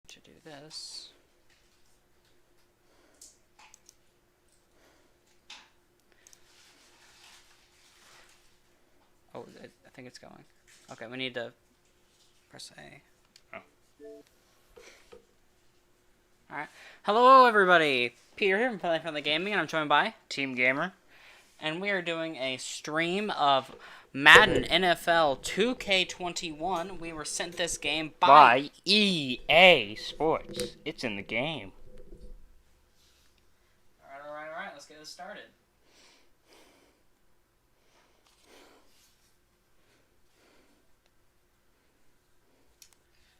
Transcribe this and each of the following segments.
to do this. Oh, I think it's going. Okay, we need to press A. Oh. Alright. Hello, everybody! Peter here from Playing from the Gaming, and I'm joined by Team Gamer. And we are doing a stream of Madden NFL 2K21. We were sent this game By EA Sports. It's in the game. Alright. Let's get this started.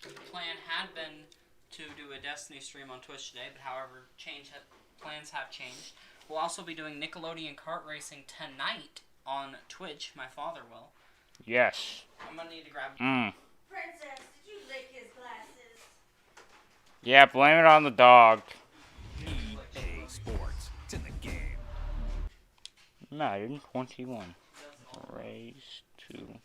The plan had been to do a Destiny stream on Twitch today, but however, plans have changed. We'll also be doing Nickelodeon kart racing tonight on Twitch. My father will. Yes. I'm gonna need to grab. Princess, did you lick his glasses? Yeah, blame it on the dog. EA Sports. It's in the game. Madden 21. Race to...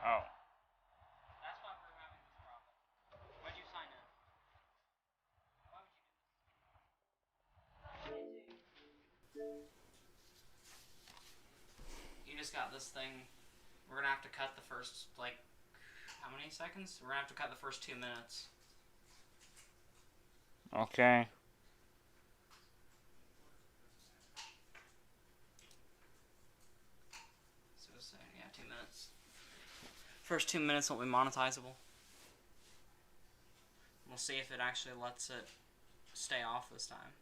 Oh. That's why we're having this problem. Why'd you sign in? Why would you just got this thing. We're gonna have to cut the first, like, how many seconds? We're gonna have to cut the first 2 minutes. Okay. So, yeah, 2 minutes. First 2 minutes won't be monetizable. We'll see if it actually lets it stay off this time.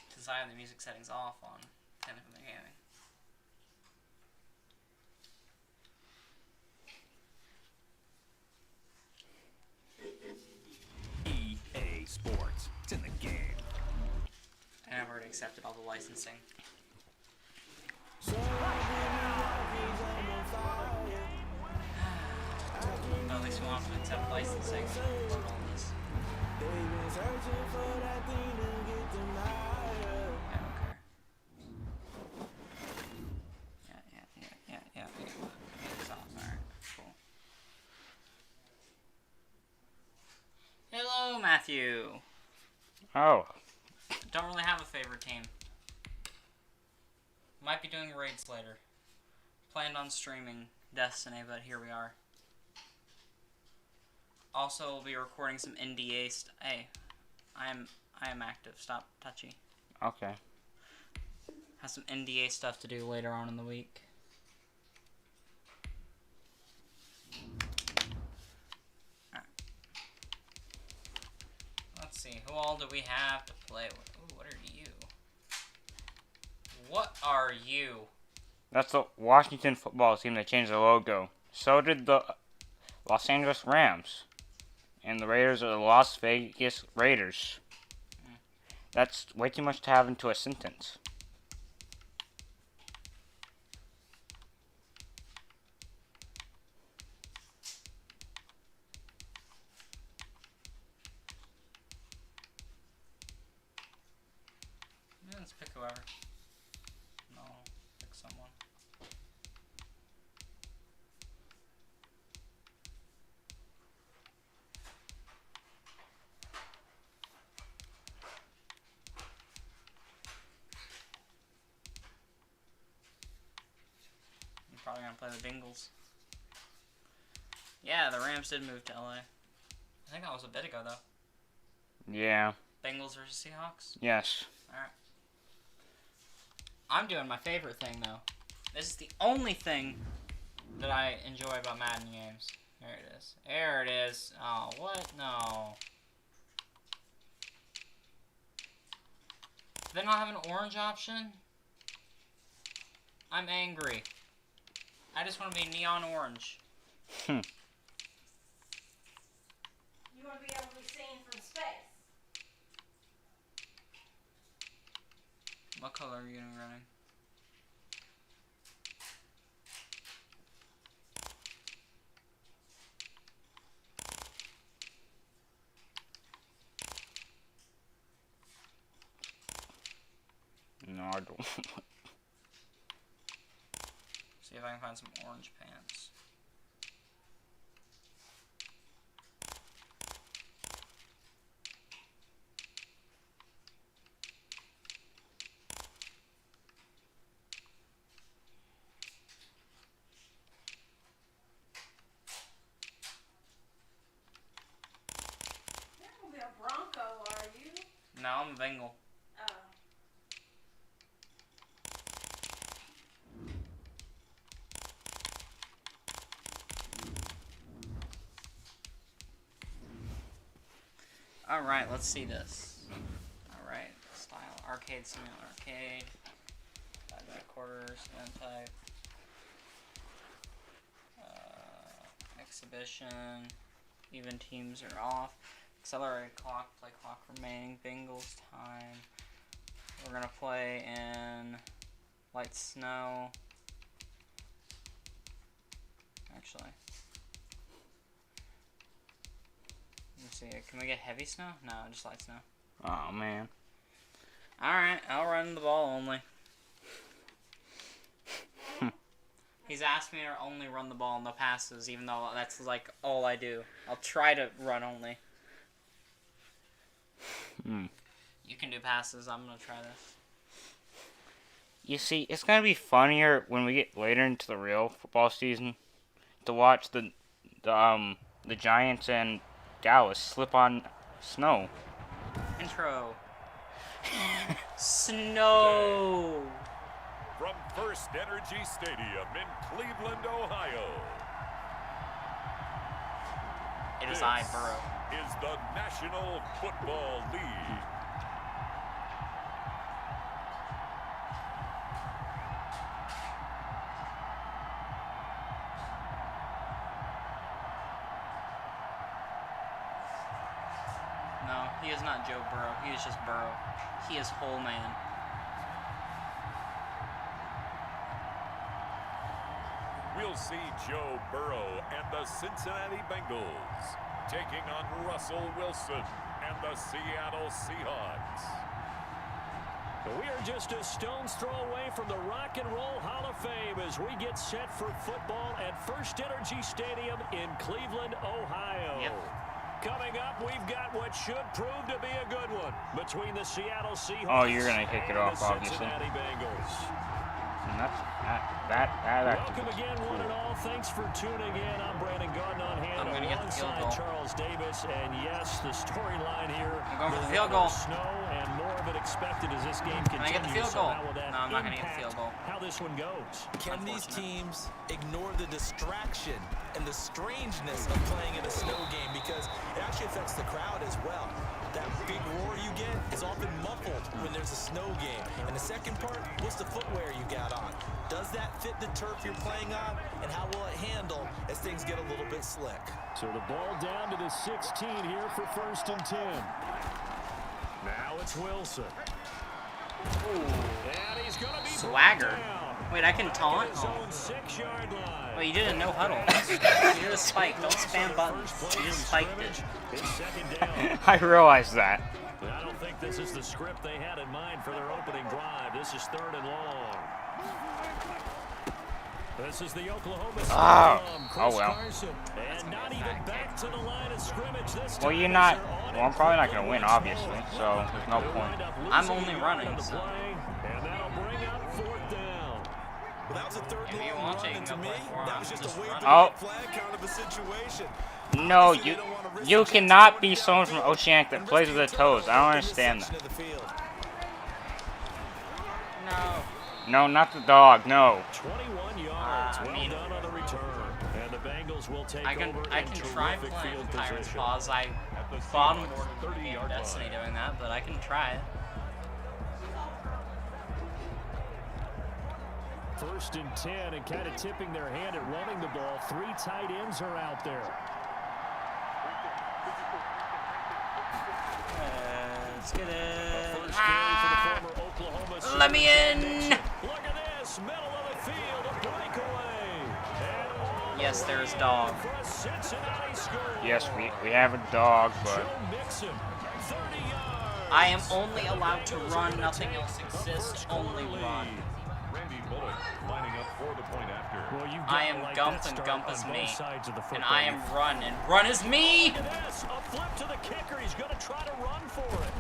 Since I have the music settings off on Playing from the Gaming. EA Sports. It's in the game. And I've already accepted all the licensing. At least we won't have to accept licensing. Let's roll this. Yeah, I don't care. Yeah. It's off. Alright, cool. Hello, Matthew. Oh. Don't really have a favorite team. Might be doing raids later. Planned on streaming Destiny, but here we are. Also, we'll be recording some NDA Hey, I am active. Stop, touchy. Okay. Have some NDA stuff to do later on in the week. Alright. Let's see, who all do we have to play with? Ooh, what are you? What are you? That's the Washington football team that changed the logo. So did the Los Angeles Rams. And the Raiders are the Las Vegas Raiders. That's way too much to have into a sentence. Yeah, let's pick whoever. No, pick someone. You're probably gonna play the Bengals. Yeah, the Rams did move to LA. I think that was a bit ago, though. Yeah. Bengals versus Seahawks? Yes. Alright. I'm doing my favorite thing, though. This is the only thing that I enjoy about Madden games. There it is. There it is. Oh, what? No. Do they not have an orange option? I'm angry. I just want to be neon orange. You want to be able to be seen from space. What color are you running? No, I don't. See if I can find some orange pants. You're going to be a Bronco, are you? No, I'm a Bengal. Oh. Alright, let's see this. Alright, style. Arcade, simulator, arcade. 5 quarters, event type. Exhibition. Even teams are off. Accelerate clock, play clock remaining. Bengals time. We're gonna play in light snow. Actually. Let's see, can we get heavy snow? No, just light snow. Oh man. Alright, I'll run the ball only. He's asked me to only run the ball and no passes, even though that's like all I do. I'll try to run only. You can do passes, I'm gonna try this. You see, it's gonna be funnier when we get later into the real football season to watch the Giants and Dallas slip on snow. Intro. Snow! From First Energy Stadium in Cleveland, Ohio. It is I, Burrow. Is the National Football League. No, he is not Joe Burrow. He is just Burrow. He is whole man. We'll see Joe Burrow and the Cincinnati Bengals taking on Russell Wilson and the Seattle Seahawks. We are just a stone's throw away from the Rock and Roll Hall of Fame as we get set for football at First Energy Stadium in Cleveland, Ohio. Yep. Coming up, we've got what should prove to be a good one between the Seattle Seahawks Oh, you're gonna kick it and off, the obviously. Cincinnati Bengals. And that Welcome again, one and all. Thanks for tuning in. I'm Brandon Gordon on hand I'm gonna get the field alongside goal. Charles Davis. And yes, the storyline here. I'm going for the will field have goal. Snow and more of it expected as this game Can I continues. get the field So goal? how will that No, I'm not gonna get the impact field goal. how this one goes? Can these Unfortunate. teams ignore the distraction and the strangeness of playing in a snow game, because it actually affects the crowd as well? That big roar you get is often muffled when there's a snow game. And the second part, what's the footwear you got on? Does that fit the turf you're playing on? And how will it handle as things get a little bit slick? So the ball down to the 16 here for 1st and 10. Now it's Wilson. And he's gonna be Swagger. brought down. Wait, I can taunt? His Oh. own 6-yard line. Wait, you did a no huddle. You did a spike. Don't spam buttons. You just spiked it. It's 2nd down. I realized that. I don't think this is the script they had in mind for their opening drive. This is 3rd and long. This is the Oklahoma City Oh. Chris Oh, well. Carson. And not even back to the line of scrimmage this Well, time. you're not. They're on Well, I'm it probably not for gonna win, once obviously. more. So there's no They'll point. wind up I'm losing only the running, yard on the so. play, and that'll bring up 4th down. Well, that was a third If you long want to, run, you and can to go me, play for that him. was just Just a wave run. the Oh. red flag kind of a situation. No, Obviously, you they don't wanna risk you the chance cannot of be going someone from downfield Oceanic that and plays with their risking a toes. I don't turnover in this understand section that. of the field. No. No, not the dog. No. 21 yards. Well mean- done on the return. And the Bengals Seagulls will take I can over try in playing terrific field Tyrant's position. Paws. I bottom boarded the game of Destiny doing that, but I can try it. First and 10, and kind of tipping their hand at running the ball. 3 tight ends are out there. Let's get it. First carry for the former Oklahoma Let me in. Look at this, middle of the field, a breakaway. And Yes, there's dog. for a Cincinnati score. Yes, we have a dog, but Joe Mixon, 30 yards. I am only allowed to run. Nothing else exists. Only run. Randy Bullock lining up for the point after. Well, you've I gotta am like Gump that and start Gump on is both me. sides of the And football. I am Run, and Run is me. Look at this, a flip to the kicker. He's going to try to run for it.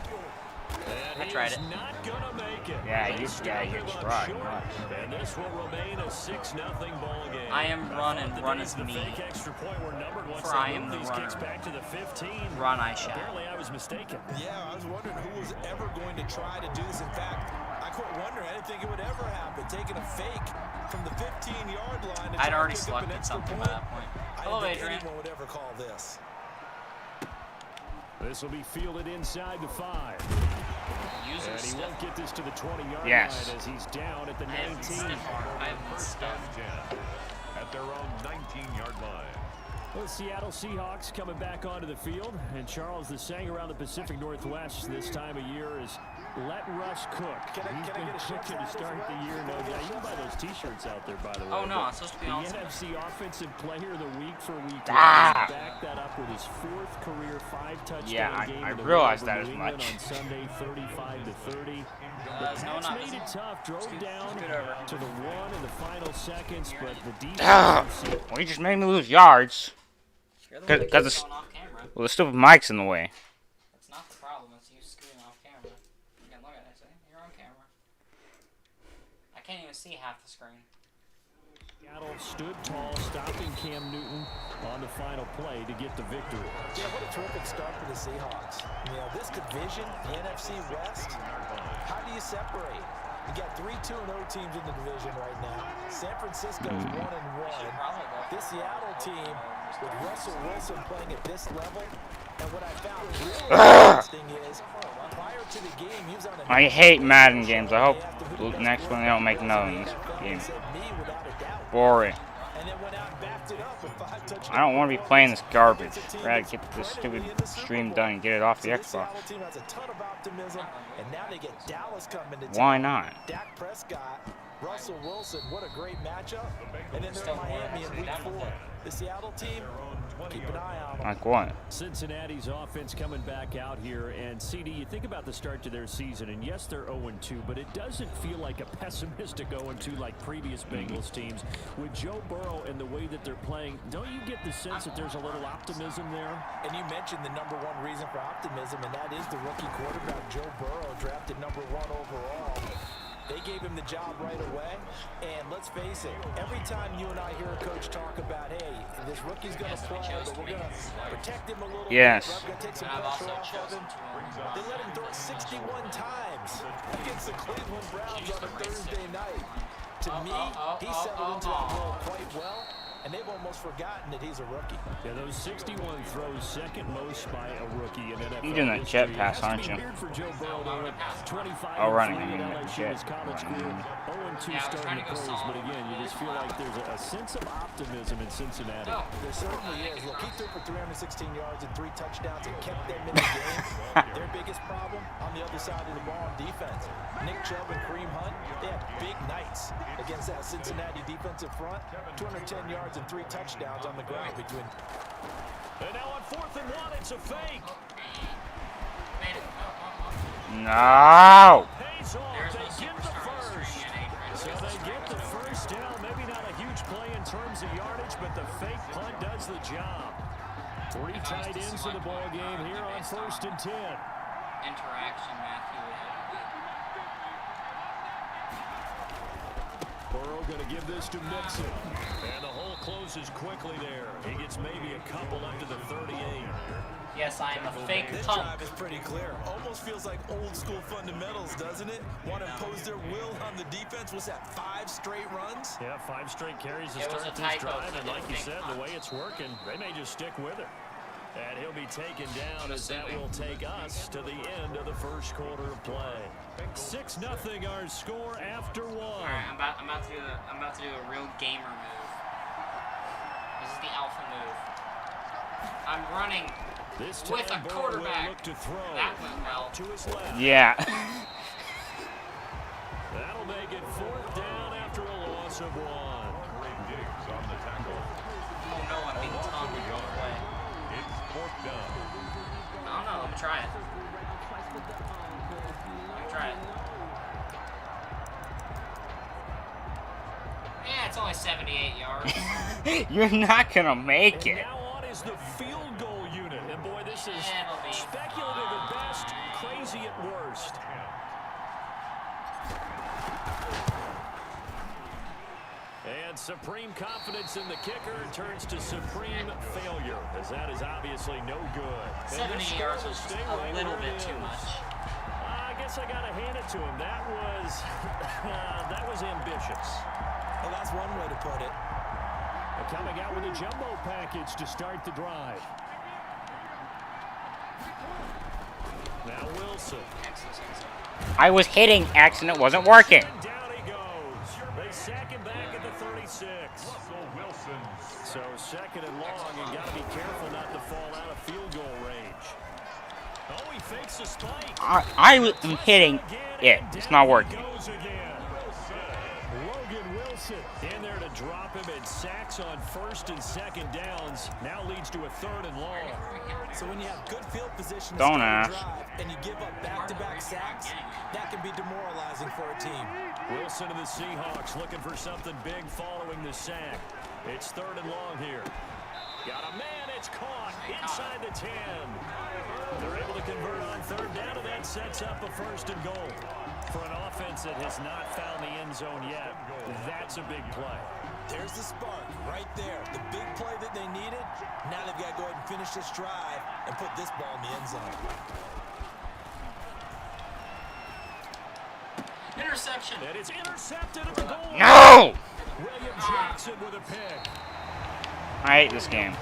And I tried he is it. not going to make it. Yeah, They you stop him up tried. short, and this will remain a 6-0 ball game. I am Run, and The Run days is of the me. fake extra point were numbered once For they I am moved the these kicks runner. back to the 15. Run, I shall. Apparently, I was mistaken. Yeah, I was wondering who was ever going to try to do this. In fact, I quit wondering. I didn't think it would ever happen. Taking a fake from the 15-yard line. I'd already selected something by that point. Hello, I didn't think Adrian. anyone would ever call this. This will be fielded inside the 5. User And he stiff. won't get this to the 20-yard Yes. line as he's down at the I have 19. stiff arm. I have First stuff. and 10 at their own 19-yard line. The Seattle Seahawks coming back onto the field. And Charles, the saying around the Pacific Northwest this time of year is, let Russ cook. Can I He's get been a cooking to shout-out start as the well? year, no doubt. You can buy those T-shirts out there, by the way. Oh no, but it's supposed to be the on. NFC Offensive Player of the Week for Week 1. Ah! Back that up with his 4th career 5-touchdown Yeah, game. I in the realized win that over as New England much. on Sunday, 35-30. The No, Pats not made visible. it tough, drove down scoot over. to the 1 in the final seconds, but the defense. Ah! Well, you just made me lose yards. You're the one that 'Cause keeps it's- going off camera. Well, the stupid mic's in the way. That's not the problem. It's you scooting off camera. Again, look at it. See? You're on camera. I can't even see half the screen. Seattle stood tall, stopping Cam Newton on the final play to get the victory. Yeah, what a terrific start for the Seahawks. You know, this division, the NFC West, how do you separate? You got 3 2-0 teams in the division right now. San Francisco's 1-1. This Seattle team with Russell Wilson playing at this level. And what I found really interesting is prior to the game, he was on a I hate Madden games. I hope the next one they don't make another one in this game. Boring. and then went out and backed it up with 5 touchdowns. I don't want to be playing this garbage. I'd rather get this stupid stream done and get it off the So this Xbox. Seattle team has a ton of optimism, and now they get Dallas coming to town. Why not? Dak Prescott, Russell Wilson, what a great matchup. And then they're in Miami in week 4. The Seattle team, keep an eye on them. Like what? Cincinnati's offense coming back out here, and CD, you think about the start to their season, and yes, they're 0-2, but it doesn't feel like a pessimistic 0-2 like previous Bengals teams. With Joe Burrow and the way that they're playing, don't you get the sense that there's a little optimism there? And you mentioned the number 1 reason for optimism, and that is the rookie quarterback, Joe Burrow, drafted number 1 overall. They gave him the job right away, and let's face it, every time you and I hear a coach talk about, hey, this rookie's going to play, but we're going to protect him a little Yes. bit, we're going to take some And I've pressure also off of chosen him. to. They let him throw it 61 times against the Cleveland Browns on a Thursday night. To me, he settled into that role quite well, and they've almost forgotten that he's a rookie. Yeah, those 61 throws, second most by a rookie in NFL You're doing that jet history. pass, It has to aren't be you? weird for Joe Burrow to win 25 Oh, running, and 3 I mean, at LSU jet. his college career, 0-2 Yeah, I was trying starting to the go pros, solid. but again, you just feel like there's a sense of optimism in Cincinnati. There certainly is. Look, he threw for 316 yards and 3 touchdowns and kept them in the game. Their biggest problem on the other side of the ball on defense. Nick Chubb and Kareem Hunt, they had big nights against that Cincinnati defensive front. 210 yards and 3 touchdowns on the ground between. And now on 4th and 1, it's a fake. No! Pays off. There's They no get the superstar first. string in Adrian. So they get the first down. Maybe not a huge play in terms of yardage, but the fake punt does the job. 3 tight ends in the ball game here on 1st and 10. Interaction, Matthew would have. Burrow going to give this to Mixon. And the hole closes quickly there. He gets maybe a couple up to the 38. Yes, I am a fake This punk. drive is pretty clear. Almost feels like old school fundamentals, doesn't it? Want to impose their will on the defense. Was that 5 straight runs? Yeah, 5 straight carries to It was start a this typo, drive. so And they like you didn't said, think the way it's working, they may just stick with it. And he'll be taken down as that will take us to the end of the first quarter of play. 6-0 our score after 1. All right, I'm about to do a real gamer move. This is the alpha move. I'm running This with time, a Burrow will quarterback. look to throw That went well. to his left. Yeah. That'll make it 4th down after a loss of 1. Oh no, I'm being taunted the wrong way. It's 4th down. I don't know. Let me try it. Let me try it. Yeah, it's only 78 yards. You're not gonna make And it. now on is the field goal unit. And boy, this is It'll be speculative at best, crazy at worst. And supreme confidence in the kicker turns to supreme failure, as that is obviously no good. And 70 this yards score was will just stay a right little where it bit too is. much. I guess I gotta hand it to him. That was that was ambitious. Well, that's one way to put it. Coming out with a jumbo package to start the drive. Now Wilson. I was hitting X and it wasn't working. And down he goes. They sack him back at the 36. Russell Wilson. So 2nd and long, and got to be careful not to fall out of field goal range. Oh, he fakes a spike. I am hitting it. It's not working. Goes again. Logan Wilson in there to drop him, and sacks on 1st and 2nd downs. Now leads to a 3rd and long. So when you have good field position to Don't start ask. a drive and you give up back-to-back sacks, that can be demoralizing for a team. Wilson and the Seahawks looking for something big following the sack. It's 3rd and long here. Got a man, it's caught inside the 10. They're able to convert on 3rd down, and that sets up a 1st and goal. For an offense that has not found the end zone yet, that's a big play. There's the spark right there. The big play that they needed. Now they've got to go ahead and finish this drive and put this ball in the end zone. Interception. And it's intercepted at the goal. No! William Jackson with a pick. I hate this game.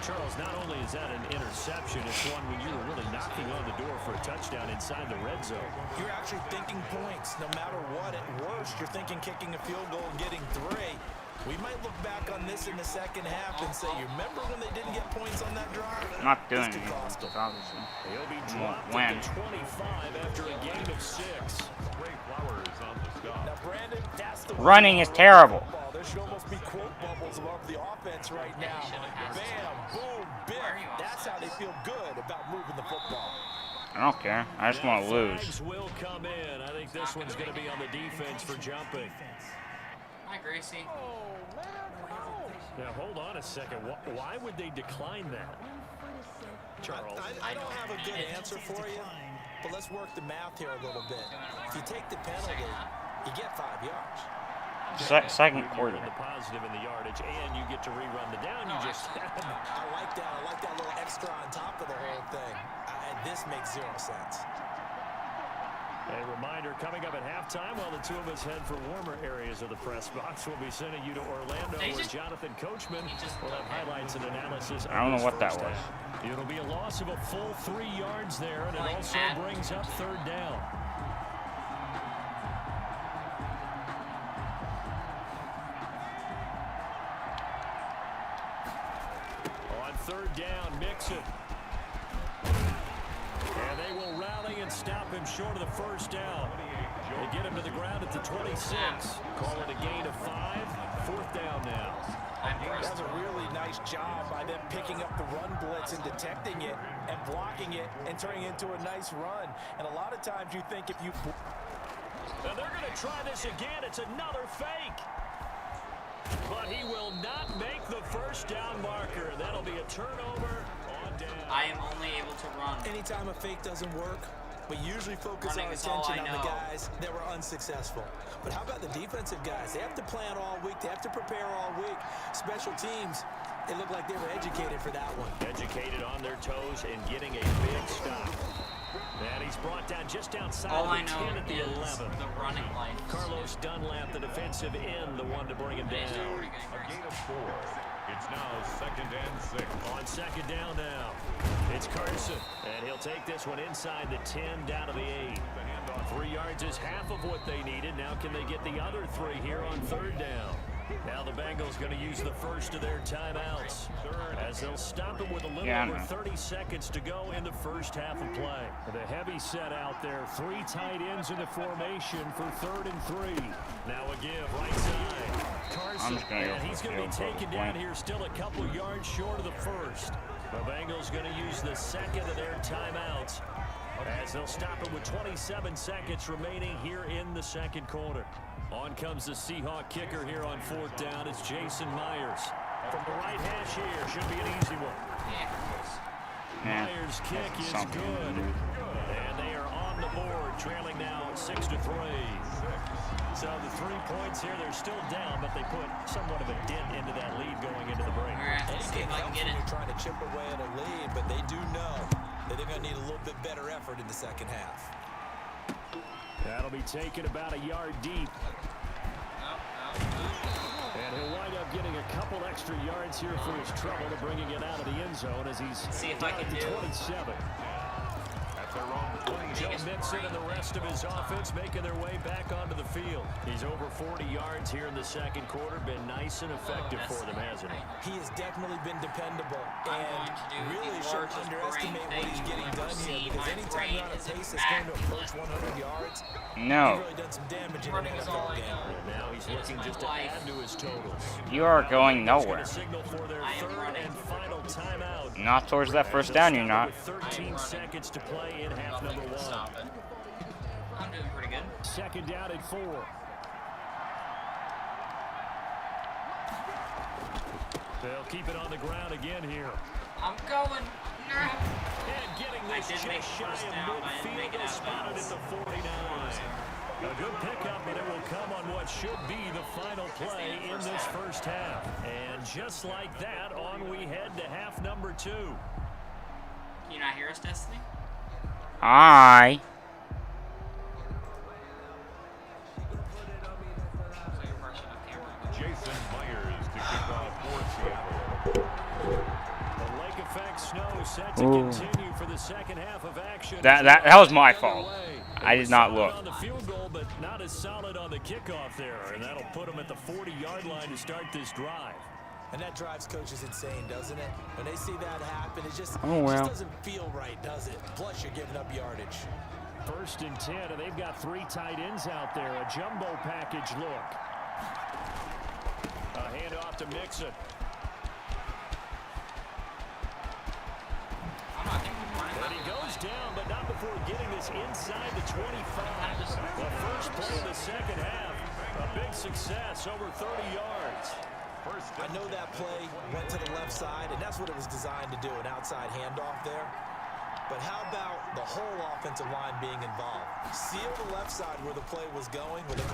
Charles, not only is that an interception, it's one when you were really knocking on the door for a touchdown inside the red zone. You're actually thinking points. No matter what, at worst, you're thinking kicking a field goal and getting 3. We might look back on this in the second half and say, you remember when they didn't get points on that drive? I'm not doing This could anything, cost them. obviously. He'll be Won't dropped win. at the 25 after a gain of 6. Ray Flowers on the stop. Now, Brandon, that's the Running is terrible. There should almost be quote bubbles above the offense right now. Bam, boom, biff. That's how they feel good about moving the football. I don't care. I just want to lose. Flags will come in. I think this one's going to be on the defense for jumping. Hi, Gracie. Now, hold on a second. Why would they decline that? Charles. I don't have a good answer for you, but let's work the math here a little bit. If you take the penalty, you get 5 yards. Second quarter. The positive in the yardage, and you get to rerun the down. You just I like that. I like that little extra on top of the whole thing. And this makes 0 sense. A reminder coming up at halftime while the two of us head for warmer areas of the press box. We'll be sending you to Orlando where Jonathan Coachman will have highlights and analysis. I don't know what that was. It'll be a loss of a full 3 yards there, and it also brings up 3rd down. On 3rd down, Mixon. And they will rally and stop him short of the 1st down. They get him to the ground at the 26. Call it a gain of 5. 4th down now. That's a really nice job by them picking up the run blitz and detecting it and blocking it and turning it into a nice run. And a lot of times you think if you... And they're going to try this again. It's another fake. But he will not make the 1st down marker. That'll be a turnover on down. I am only able to run. Anytime a fake doesn't work, we usually focus Running our is all attention I on the know. guys that were unsuccessful. But how about the defensive guys? They have to plan all week. They have to prepare all week. Special teams, It looked like they were educated for that one. Educated on their toes and getting a big stop. And he's brought down just outside All I the know 10 at the is 11. the running life. Carlos Dunlap, the defensive end, the one to bring him down. A gain of 4. It's now 2nd and 6. On 2nd down now, it's Carson, and he'll take this one inside the 10 down to the 8. 3 yards is half of what they needed. Now can they get the other 3 here on 3rd down? Now the Bengals going to use the first of their timeouts as they'll stop it with a little over 30 seconds to go in the first half of play. The heavy set out there, 3 tight ends in the formation for 3rd and 3. Now a give right side. Carson, and he's going to be taken down here still a couple yards short of the first. The Bengals going to use the second of their timeouts as they'll stop it with 27 seconds remaining here in the second quarter. On comes the Seahawk kicker here on 4th down. It's Jason Myers. From the right hash here. Should be an easy one. Myers' kick is good. And they are on the board, trailing now 6-3. So the 3 points here, they're still down, but they put somewhat of a dent into that lead going into the break. Anything helps when you're trying to chip away at a lead, but they do know that they're going to need a little bit better effort in the second half. That'll be taken about a yard deep. And he'll wind up getting a couple extra yards here for his trouble to bringing it out of the end zone as he's down at the 27. Joe Mixon and the rest of his offense making their way back onto the field. He's over 40 yards here in the second quarter. Been nice and effective for them, hasn't he? He has definitely been dependable. And really shouldn't underestimate what he's getting done here, because anytime you're on a pace that's going to approach 100 yards, he's really done some damage in an NFL game. And now he's looking just to add to his totals. You are going nowhere. Signal for their 3rd and final timeout. Not towards that first down, you're not. 13 seconds to play in half number 1. Stop it. I'm doing pretty good. 2nd down at 4. They'll keep it on the ground again here. I'm going. No. And getting this I did make just shy first of down. I didn't make it midfield, out of spotted at bounds. the 49. A good pickup, but it will come on what should be the final play in this first half. And just like that, on we head to half number 2. Can you not hear us, Destiny? Hi. Jason Myers to kick off for Seattle. The lake effect snow set to continue for the second half of action. That was my fault. I did not look. On the field goal, but not as solid on the kickoff there, and that'll put them at the 40-yard line to start this drive. And that drives coaches insane, doesn't it? When they see that happen, it just, Oh, well. just doesn't feel right, does it? Plus, you're giving up yardage. 1st and 10, and they've got 3 tight ends out there. A jumbo package look. A handoff to Mixon. And he goes down, but not before getting this inside the 25. The first play of the second half. A big success, over 30 yards. I know that play went to the left side, and that's what it was designed to do, an outside handoff there. But how about the whole offensive line being involved? Seal the left side where the play was going. With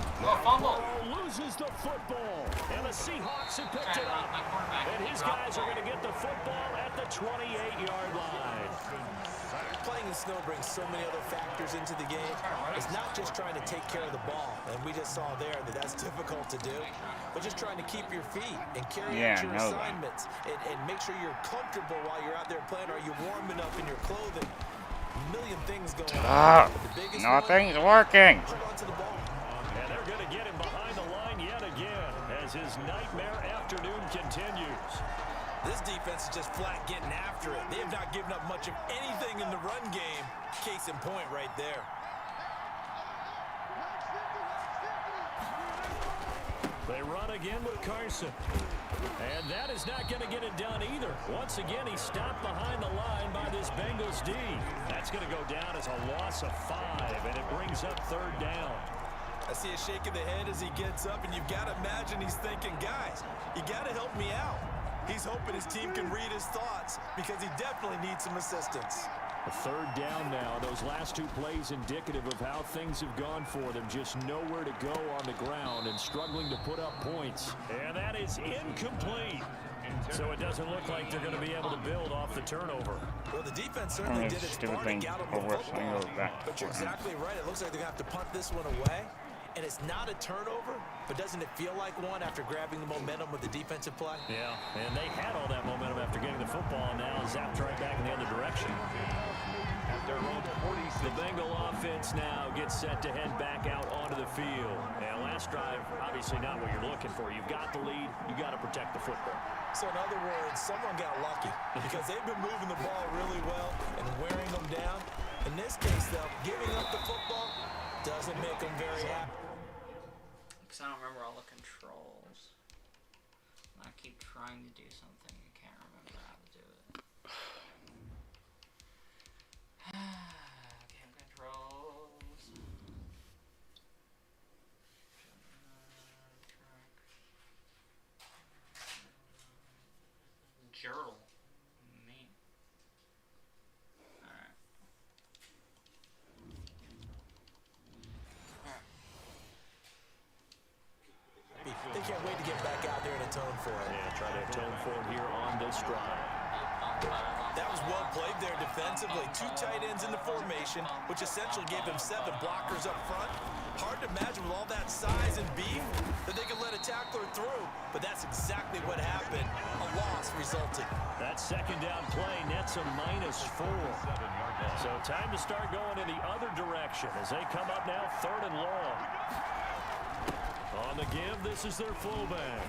Fumble loses the football, and the Seahawks have picked it up. And his guys are going to get the football at the 28-yard line. Playing in snow brings so many other factors into the game. It's not just trying to take care of the ball, and we just saw there that that's difficult to do, but just trying to keep your feet and carry out your assignments and make sure you're comfortable while you're out there playing. Are you warm enough in your clothing? A million things going on. Nothing's working. Hold on to the ball. And they're going to get him behind the line yet again as his nightmare afternoon continues. This defense is just flat getting after it. They have not given up much of anything in the run game. Case in point right there. They run again with Carson. And that is not going to get it done either. Once again, he's stopped behind the line by this Bengals D. That's going to go down as a loss of 5, and it brings up 3rd down. I see a shake of the head as he gets up, and you've got to imagine he's thinking, guys, you got to help me out. He's hoping his team can read his thoughts because he definitely needs some assistance. A 3rd down now. Those last 2 plays indicative of how things have gone for them. Just nowhere to go on the ground and struggling to put up points. And that is incomplete. So it doesn't look like they're going to be able to build off the turnover. Well, the defense certainly did its part to get them the football. But you're exactly right. It looks like they're going to have to punt this one away. And it's not a turnover, but doesn't it feel like one after grabbing the momentum with the defensive play? Yeah, and they had all that momentum after getting the football, and now zapped right back in the other direction. The Bengal offense now gets set to head back out onto the field. And last drive, obviously not what you're looking for. You've got the lead. You got to protect the football. So in other words, someone got lucky because they've been moving the ball really well and wearing them down. In this case, though, giving up the football doesn't make them very happy. Because I don't remember all the controls. I keep trying to do something. I can't remember how to do it. Game controls. Journal. Me. Alright. They can't wait to get back out there and atone for it. Yeah, try to atone for it here on this drive. That was well played there defensively. 2 tight ends in the formation, which essentially gave them 7 blockers up front. Hard to imagine with all that size and beef that they could let a tackler through, but that's exactly what happened. A loss resulted. That second down play nets a -4. So time to start going in the other direction as they come up now 3rd and long. On the give, this is their fullback.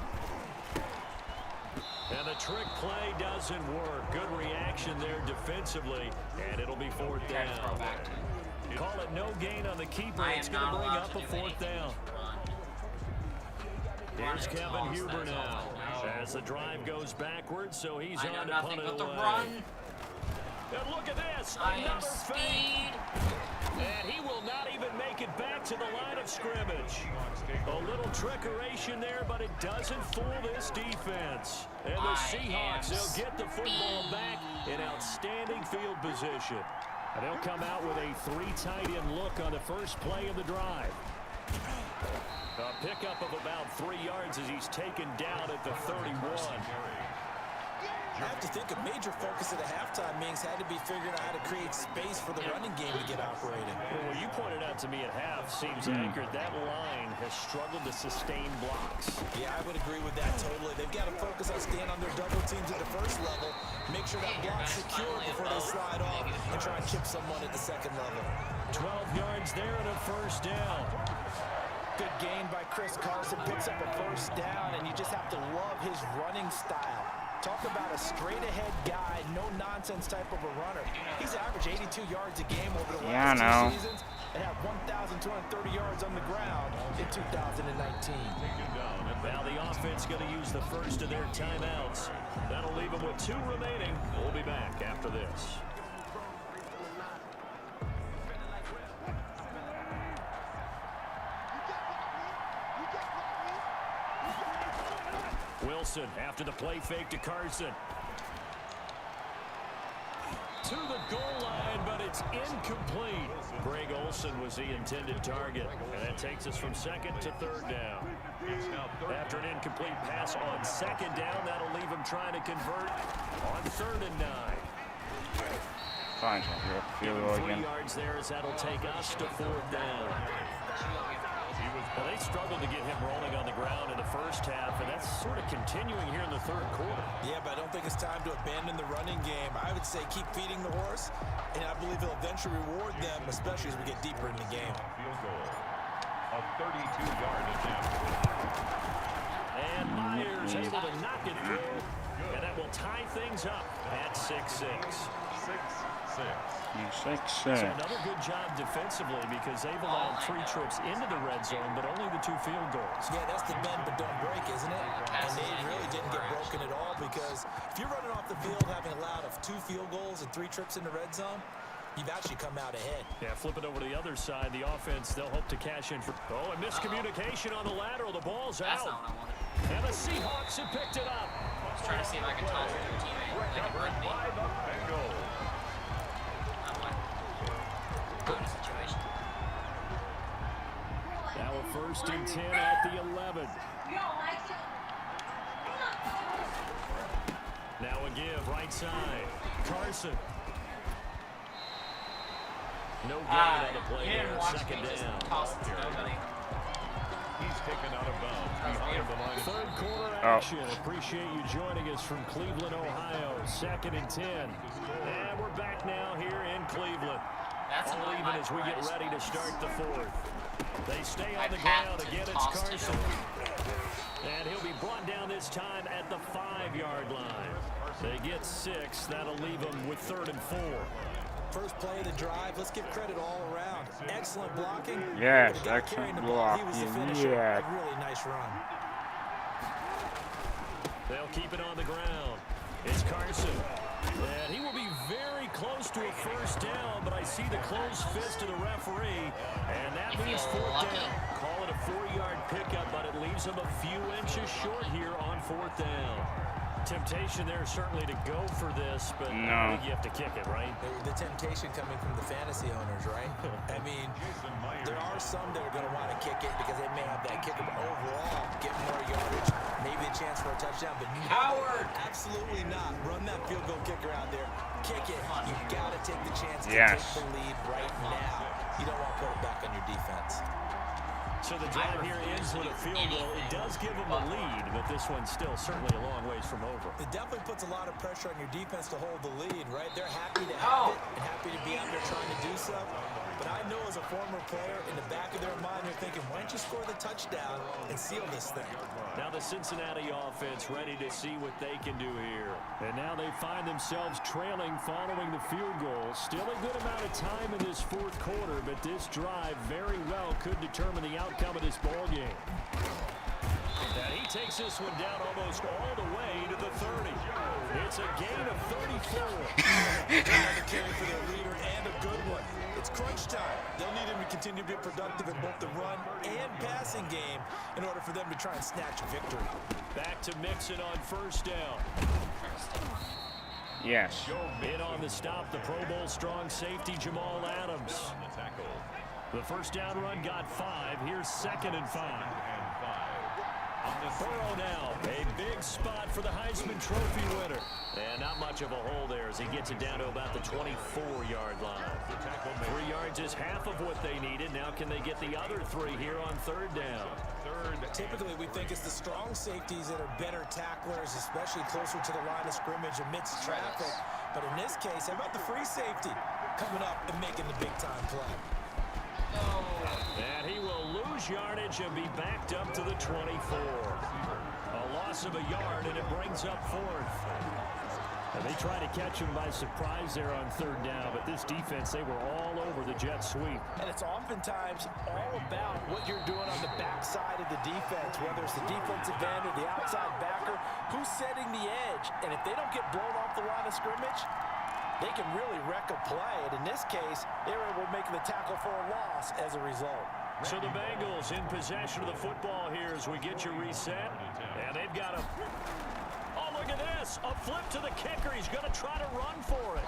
And the trick play doesn't work. Good reaction there defensively, and it'll be 4th down. Call it no gain on the keeper. It's going to bring up a 4th down. Here's Kevin Huber now as the drive goes backwards, so he's on to punt it away. And look at this, another fake. And he will not even make it back to the line of scrimmage. A little trickeration there, but it doesn't fool this defense. And the Seahawks, they'll get the football back in outstanding field position. And they'll come out with a 3 tight end look on the first play of the drive. A pickup of about 3 yards as he's taken down at the 31. I have to think a major focus at the halftime meetings had to be figuring out how to create space for the running game to get operating. Well, you pointed out to me at half seems accurate. That line has struggled to sustain blocks. Yeah, I would agree with that totally. They've got to focus on staying on their double teams at the first level, make sure that block's secure before they slide off and try and chip someone at the second level. 12 yards there and a 1st down. Good gain by Chris Carson, picks up a 1st down, and you just have to love his running style. Talk about a straight-ahead guy, no-nonsense type of a runner. He's averaged 82 yards a game over the last 2 seasons and had 1,230 yards on the ground in 2019. Now the offense going to use the first of their timeouts. That'll leave them with 2 remaining. We'll be back after this. Wilson after the play fake to Carson. To the goal line, but it's incomplete. Greg Olsen was the intended target, and that takes us from 2nd to 3rd down. After an incomplete pass on 2nd down, that'll leave him trying to convert on 3rd and 9. Fine, field goal 3 again. yards there as that'll take us to 4th down. Well, they struggled to get him rolling on the ground in the first half, and that's sort of continuing here in the 3rd quarter. Yeah, but I don't think it's time to abandon the running game. I would say keep feeding the horse, and I believe he'll eventually reward them, especially as we get deeper in the game. Field goal. A 32-yard attempt. And Myers able to knock it through, and that will tie things up at 6-6. 6-6. 6-6. So another good job defensively because they've allowed 3 trips into the red zone, but only the 2 field goals. Yeah, that's the bend but don't break, isn't it? And they really didn't get broken at all because if you're running off the field having allowed 2 field goals and 3 trips in the red zone, you've actually come out ahead. Yeah, flip it over to the other side. The offense, they'll hope to cash in for... Oh, and miscommunication on the lateral. The ball's That's out. not what I wanted. And the Seahawks have picked it up. I was trying to see if I could toss it to a teammate. They could run me. By the Bengals. Not in a situation. Now a 1st and 10 at the 11. You don't like it? Now a give right side. Carson. No gain on the play you didn't there. watch Second me just down. toss it to nobody. He's taken out of bounds behind the line. Third quarter action. Appreciate you joining us from Cleveland, Ohio. 2nd and 10. And we're back now here in Cleveland. That's All another even as we get ready to start the fourth. They stay on the have ground to again. It's toss to Carson. nobody. And he'll be brought down this time at the 5-yard line. They get 6. That'll leave them with 3rd and 4. First play of the drive. Let's give credit all around. Excellent blocking. Yes, The guy excellent carrying the ball, he was the blocking, finisher. yeah. A really nice run. They'll keep it on the ground. It's Carson. And he will be very close to a first down, but I see the closed fist of the referee, and that means 4th down. Call it a 4-yard pickup, but it leaves him a few inches short here on 4th down. Temptation there certainly to go for this, but I think you have to kick it, right? The temptation coming from the fantasy owners, right? I mean, there are some that are going to want to kick it because they may have that kicker, but overall, get more yardage, maybe a chance for a touchdown, but Howard! absolutely not. Run that field goal kicker out there. Kick it. You got to take the chance to Yes. take the lead right now. You don't want to put it back on your defense. So the drive here ends with a field goal. It does give them a lead, but this one's still certainly a long ways from over. It definitely puts a lot of pressure on your defense to hold the lead, right? They're happy to have it and happy to be out there trying to do so. But I know as a former player, in the back of their mind, they're thinking, why don't you score the touchdown and seal this thing? Now the Cincinnati offense ready to see what they can do here. And now they find themselves trailing following the field goal. Still a good amount of time in this 4th quarter, but this drive very well could determine the outcome of this ball game. And he takes this one down almost all the way to the 30. It's a gain of 34. Another carry for their leader and a good one. It's crunch time. They'll need him to continue to be productive in both the run and passing game in order for them to try and snatch a victory. Back to Mixon on 1st down. Yes. In on the stop, the Pro Bowl strong safety Jamal Adams. The 1st down run got 5. Here's 2nd and 5. Burrow now, a big spot for the Heisman Trophy winner. And not much of a hole there as he gets it down to about the 24-yard line. 3 yards is half of what they needed. Now can they get the other 3 here on 3rd down? Typically, we think it's the strong safeties that are better tacklers, especially closer to the line of scrimmage amidst traffic. But in this case, how about the free safety coming up and making the big-time play? And he will lose yardage and be backed up to the 24. A loss of a yard, and it brings up 4th. And they try to catch him by surprise there on 3rd down, but this defense, they were all over the jet sweep. And it's oftentimes all about what you're doing on the backside of the defense, whether it's the defensive end or the outside backer, who's setting the edge. And if they don't get blown off the line of scrimmage, they can really wreck a play. And in this case, they were able to make the tackle for a loss as a result. So the Bengals in possession of the football here as we get you reset. And they've got a... Oh, look at this. A flip to the kicker. He's going to try to run for it.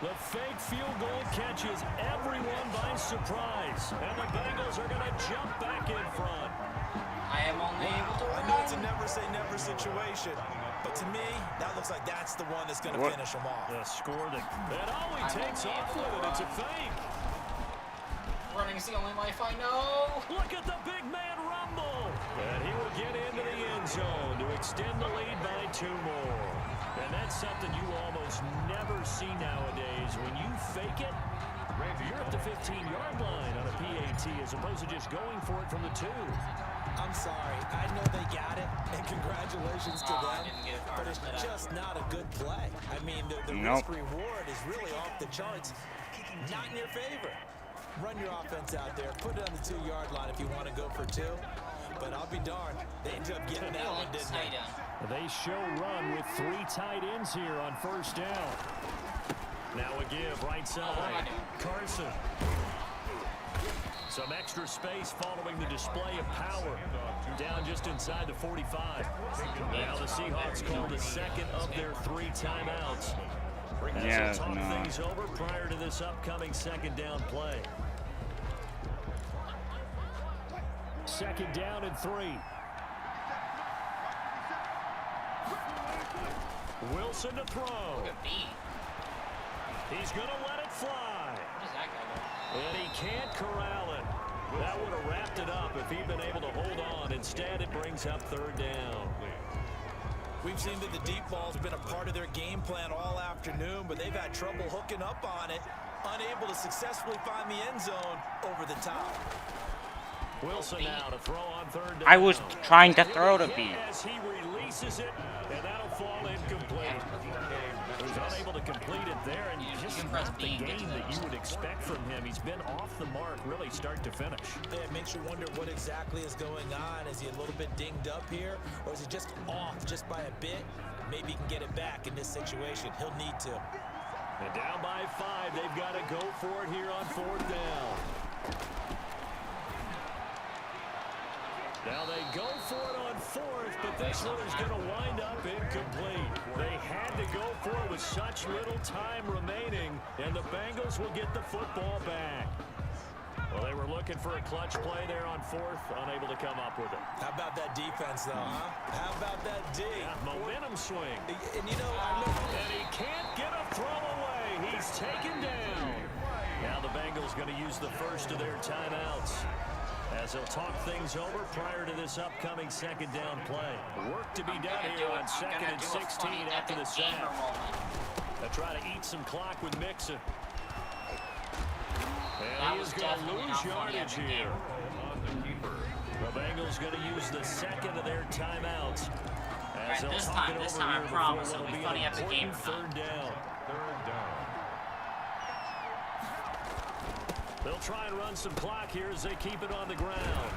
The fake field goal catches everyone by surprise. And the Bengals are going to jump back in front. I am only able to I know it's a never-say-never situation, but to me, that looks like that's the one that's going to finish them off. The score that always takes off with it. It's a fake. Running's the only life I know. Look at the big man rumble. And he will get into the end zone to extend the lead by 2 more. And that's something you almost never see nowadays. When you fake it, you're at the 15-yard line on a PAT as opposed to just going for it from the 2. I'm sorry. I know they got it, and congratulations to them, but it's just not a good play. I mean, the risk-reward is really off the charts, not in your favor. Run your offense out there. Put it on the 2-yard line if you want to go for 2. But I'll be darned. They ended up getting that one, didn't they? They show run with 3 tight ends here on 1st down. Now a give right side. Carson. Some extra space following the display of power. Down just inside the 45. Now the Seahawks call the 2nd of their 3 timeouts. As they talk things over prior to this upcoming 2nd down play. 2nd down and 3. Wilson to throw. Look at B. He's going to let it fly. What is that guy doing? And he can't corral it. That would have wrapped it up if he'd been able to hold on. Instead, it brings up third down. We've seen that the deep ball's been a part of their game plan all afternoon, but they've had trouble hooking up on it, unable to successfully find the end zone over the top. Wilson now to throw on third down. I was trying to throw to B. As he releases it, and that'll fall incomplete. He was unable to complete it there, and just not the game that you would expect from him. He's been off the mark, really start to finish. Yeah, it makes you wonder what exactly is going on. Is he a little bit dinged up here, or is he just off just by a bit? Maybe he can get it back in this situation. He'll need to. And down by 5, they've got to go for it here on fourth down. Now they go for it on fourth, but this one is going to wind up incomplete. They had to go for it with such little time remaining, and the Bengals will get the football back. Well, they were looking for a clutch play there on fourth, unable to come up with it. How about that defense, though, huh? How about that D? Yeah, momentum swing. And you know, I know. And he can't get a throw away. He's taken down. Now the Bengals going to use the first of their timeouts, as they'll talk things over prior to this upcoming second down play. Work to be done here on 2nd and 16 after the sack. They'll try to eat some clock with Mixon. And he is going to lose yardage here. The Bengals going to use the second of their timeouts. As This time I promise it'll be funny at the game. Third down. They'll try and run some clock here as they keep it on the ground.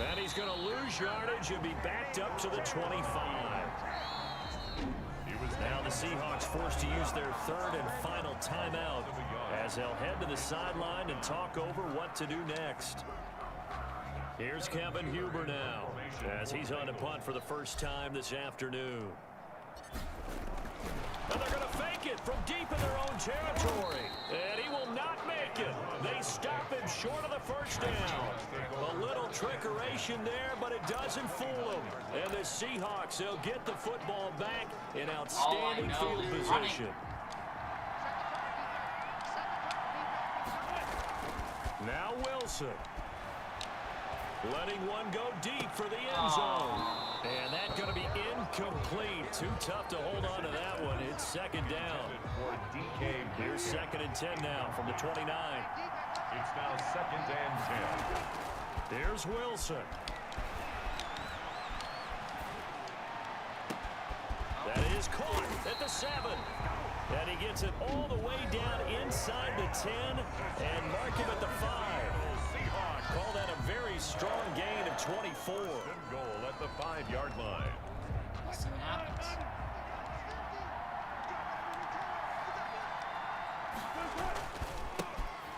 And he's going to lose yardage and be backed up to the 25. Now the Seahawks forced to use their third and final timeout as they'll head to the sideline and talk over what to do next. Here's Kevin Huber now as he's on to punt for the first time this afternoon. And they're going to fake it from deep in their own territory. And he will not make it. They stop him short of the first down. A little trickeration there, but it doesn't fool them. And the Seahawks, they'll get the football back in outstanding field position. Now Wilson. Letting one go deep for the end zone. And that's going to be incomplete. Too tough to hold on to that one. It's second down. Here's 2nd and 10 now from the 29. It's now 2nd and 10. Here's Wilson. That is caught at the 7. And he gets it all the way down inside the 10 and mark him at the 5. Call that a very strong gain of 24. Good goal at the 5-yard line. Let's see what happens.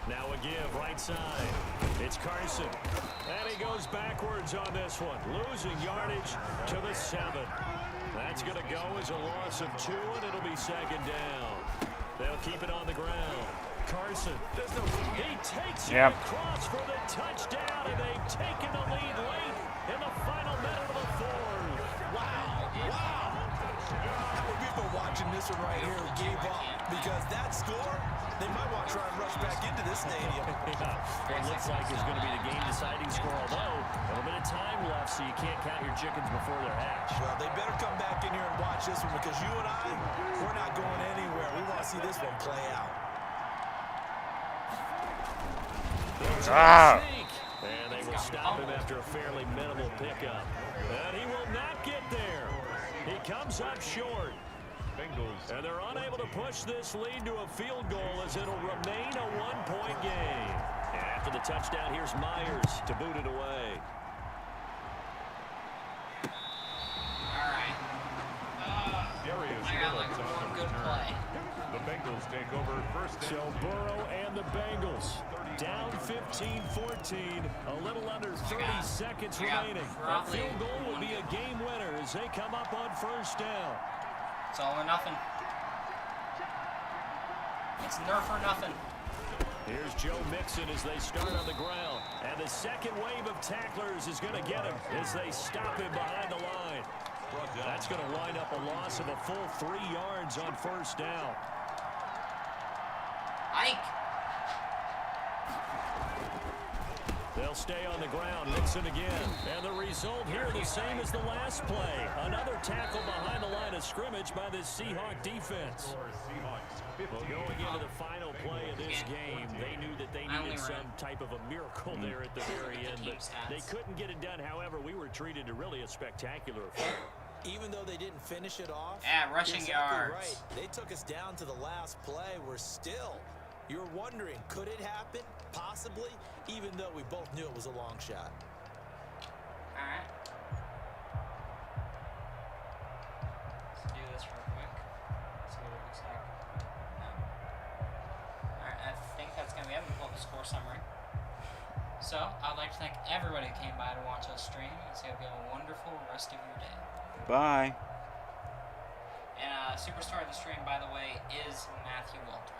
Now a give right side. It's Carson. And he goes backwards on this one. Losing yardage to the 7. That's going to go as a loss of 2, and it'll be second down. They'll keep it on the ground. Carson, he takes it across for the touchdown, and they've taken the lead late in the final minute of the fourth. Wow. How many people watching this one right here who gave up? Because that score, they might want to try and rush back into this stadium. Well, it looks like it's going to be the game-deciding score, although a little bit of time left, so you can't count your chickens before they're hatched. Well, they better come back in here and watch this one, because you and I, we're not going anywhere. We want to see this one play out. And they will stop him after a fairly minimal pickup. And he will not get there. He comes up short. And they're unable to push this lead to a field goal as it'll remain a one-point game. And after the touchdown, here's Myers to boot it away. All right. I got like one good play. The Bengals take over first. So Burrow and the Bengals down 15-14, a little under 30 seconds remaining. A field goal would be a game winner as they come up on first down. It's all or nothing. It's nerf or nothing. Here's Joe Mixon as they start on the ground. And the second wave of tacklers is going to get him as they stop him behind the line. That's going to wind up a loss of a full 3 yards on first down. Ike. They'll stay on the ground. Nixon again. And the result here the same as the last play. Another tackle behind the line of scrimmage by this Seahawk defense. Well, going into the final play of this game, they knew that they needed some type of a miracle there at the very end, but they couldn't get it done. However, we were treated to really a spectacular affair. Even though they didn't finish it off, yeah, rushing yards. Right. They took us down to the last play. We're still, you're wondering, could it happen? Possibly, even though we both knew it was a long shot. All right. Let's do this real quick. See what it looks like. No. All right, I think that's gonna be it. We pull the score summary. So I'd like to thank everybody who came by to watch us stream, and so hope you have a wonderful rest of your day. Bye. And superstar of the stream, by the way, is Matthew Walter.